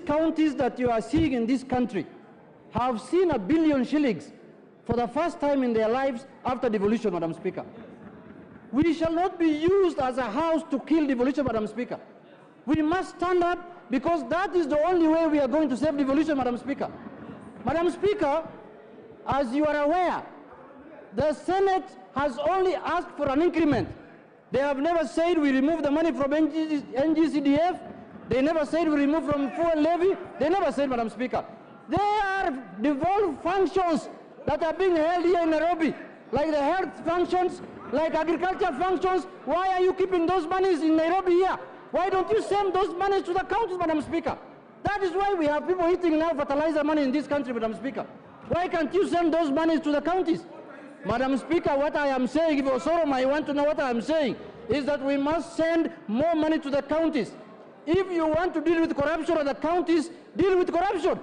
counties that you are seeing in this country have seen $1 billion shillings for the first time in their lives after devolution, Madam Speaker. We shall not be used as a house to kill devolution, Madam Speaker. We must stand up because that is the only way we are going to save devolution, Madam Speaker. Madam Speaker, as you are aware, the Senate has only asked for an increment. They have never said we remove the money from NGCDF. They never said we remove from fuel levy. They never said, Madam Speaker. There are devolved functions that are being held here in Nairobi, like the health functions, like agriculture functions. Why are you keeping those monies in Nairobi here? Why don't you send those monies to the counties, Madam Speaker? That is why we have people eating now fertilizer money in this country, Madam Speaker. Why can't you send those monies to the counties? Madam Speaker, what I am saying, if Osoro might want to know what I am saying, is that we must send more money to the counties. If you want to deal with corruption at the counties, deal with corruption.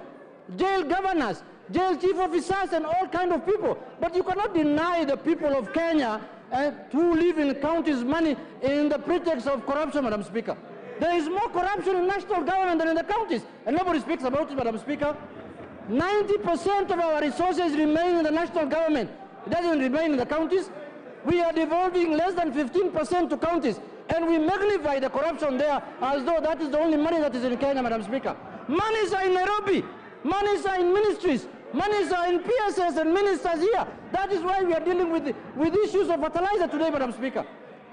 Jail governors, jail chief officers, and all kinds of people. But you cannot deny the people of Kenya who live in counties money in the pretext of corruption, Madam Speaker. There is more corruption in national government than in the counties, and nobody speaks about it, Madam Speaker. 90% of our resources remain in the national government. It doesn't remain in the counties. We are devolving less than 15% to counties, and we magnify the corruption there as though that is the only money that is in Kenya, Madam Speaker. Monies are in Nairobi. Monies are in ministries. Monies are in PSS and ministers here. That is why we are dealing with issues of fertilizer today, Madam Speaker.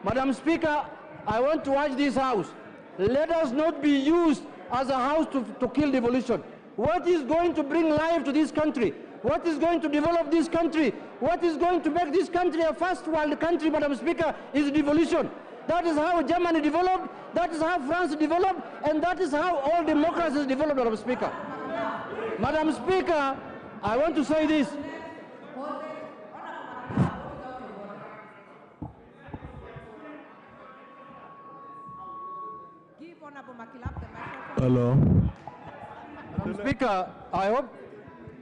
Madam Speaker, I want to urge this House, let us not be used as a house to kill devolution. What is going to bring life to this country? What is going to develop this country? What is going to make this country a first world country, Madam Speaker, is devolution. That is how Germany developed, that is how France developed, and that is how all democracies developed, Madam Speaker. Madam Speaker, I want to say this. Hello. Madam Speaker, I hope,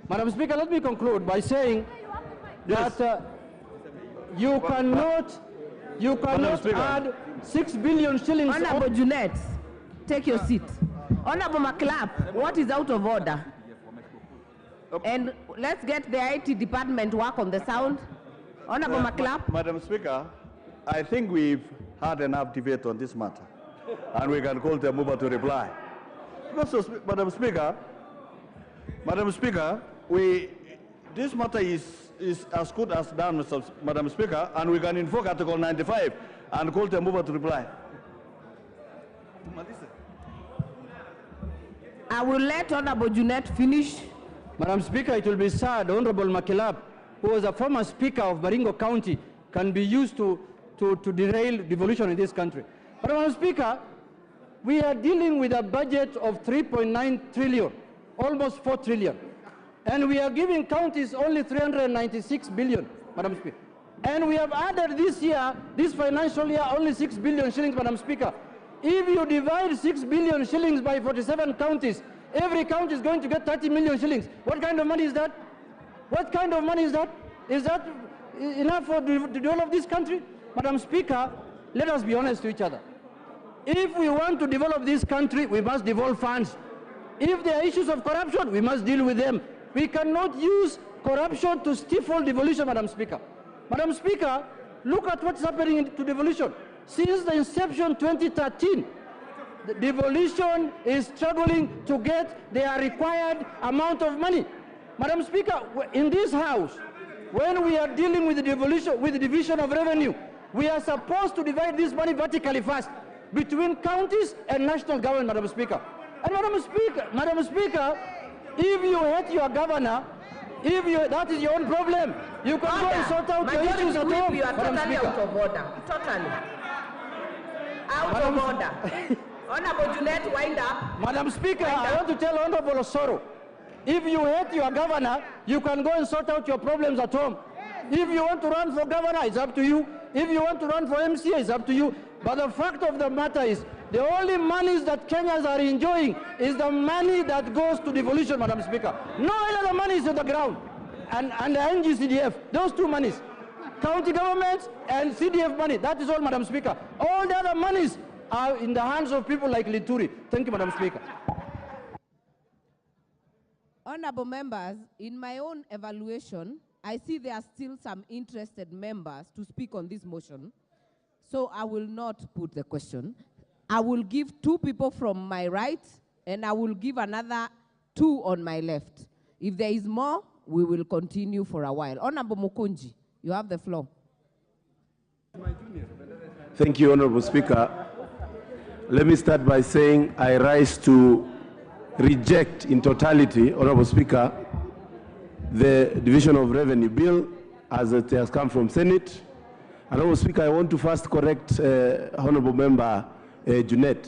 Madam Speaker, let me conclude by saying that you cannot add 6 billion shillings. Honorable Junet, take your seat. Honorable McClap, what is out of order? And let's get the IT department work on the sound. Honorable McClap. Madam Speaker, I think we've had enough debate on this matter, and we can call the mover to reply. Madam Speaker, this matter is as good as done, Madam Speaker, and we can invoke Article 95 and call the mover to reply. I will let Honorable Junet finish. Madam Speaker, it will be sad, Honorable Makilap, who was a former Speaker of Baringo County, can be used to derail devolution in this country. But Madam Speaker, we are dealing with a budget of 3.9 trillion, almost 4 trillion. And we are giving counties only 396 billion, Madam Speaker. And we have added this year, this financial year, only 6 billion shillings, Madam Speaker. If you divide 6 billion shillings by 47 counties, every county is going to get 30 million shillings. What kind of money is that? What kind of money is that? Is that enough to develop this country? Madam Speaker, let us be honest to each other. If we want to develop this country, we must devolve funds. If there are issues of corruption, we must deal with them. We cannot use corruption to stifle devolution, Madam Speaker. Madam Speaker, look at what's happening to devolution. Since the inception 2013, the devolution is struggling to get their required amount of money. Madam Speaker, in this House, when we are dealing with the devolution, with the division of revenue, we are supposed to divide this money vertically first between counties and national government, Madam Speaker. And Madam Speaker, if you hate your governor, that is your own problem. You can go and sort out your issues at home. You are totally out of order. Totally. Out of order. Honorable Junet, wind up. Madam Speaker, I want to tell Honorable Osoro, if you hate your governor, you can go and sort out your problems at home. If you want to run for governor, it's up to you. If you want to run for MCA, it's up to you. But the fact of the matter is, the only monies that Kenyans are enjoying is the money that goes to devolution, Madam Speaker. No other money is on the ground. And the NGCDF, those two monies, county governments and CDF money, that is all, Madam Speaker. All the other monies are in the hands of people like Linturi. Thank you, Madam Speaker. Honorable members, in my own evaluation, I see there are still some interested members to speak on this motion. So I will not put the question. I will give 2 people from my right, and I will give another 2 on my left. If there is more, we will continue for a while. Honorable Mukunji, you have the floor. Thank you, Honorable Speaker. Let me start by saying I rise to reject in totality, Honorable Speaker, the Division of Revenue Bill as it has come from Senate. And Honorable Speaker, I want to first correct Honorable Member Junet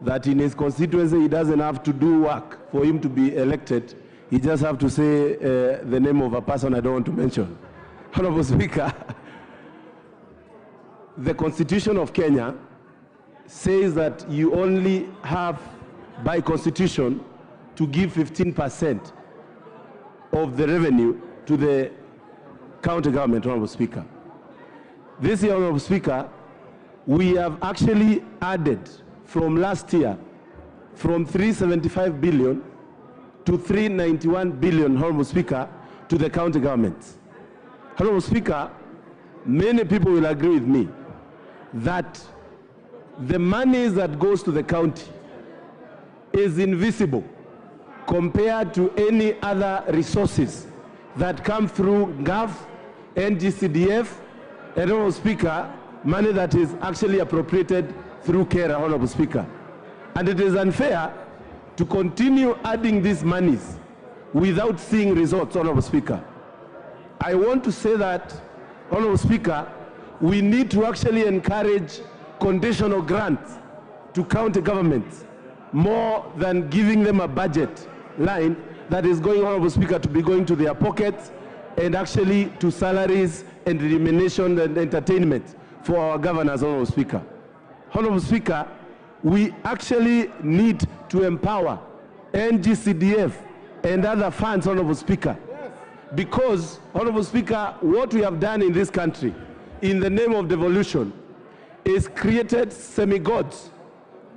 that in his constituency he doesn't have to do work for him to be elected. He just have to say the name of a person I don't want to mention. Honorable Speaker, the Constitution of Kenya says that you only have, by constitution, to give 15% of the revenue to the county government, Honorable Speaker. This year, Honorable Speaker, we have actually added from last year from 375 billion to 391 billion, Honorable Speaker, to the county governments. Honorable Speaker, many people will agree with me that the money that goes to the county is invisible compared to any other resources that come through GAF, NGCDF, and Honorable Speaker, money that is actually appropriated through CARE, Honorable Speaker. And it is unfair to continue adding these monies without seeing results, Honorable Speaker. I want to say that, Honorable Speaker, we need to actually encourage conditional grants to county governments more than giving them a budget line that is going, Honorable Speaker, to be going to their pockets and actually to salaries and remuneration and entertainment for our governors, Honorable Speaker. Honorable Speaker, we actually need to empower NGCDF and other funds, Honorable Speaker, because, Honorable Speaker, what we have done in this country in the name of devolution is created semi-gods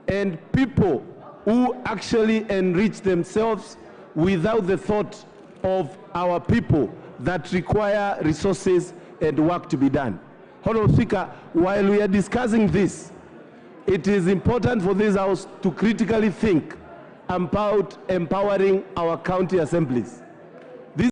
and people who actually enrich themselves without the thought of our people that require resources and work to be done. Honorable Speaker, while we are discussing this, it is important for this House to critically think about empowering our county assemblies.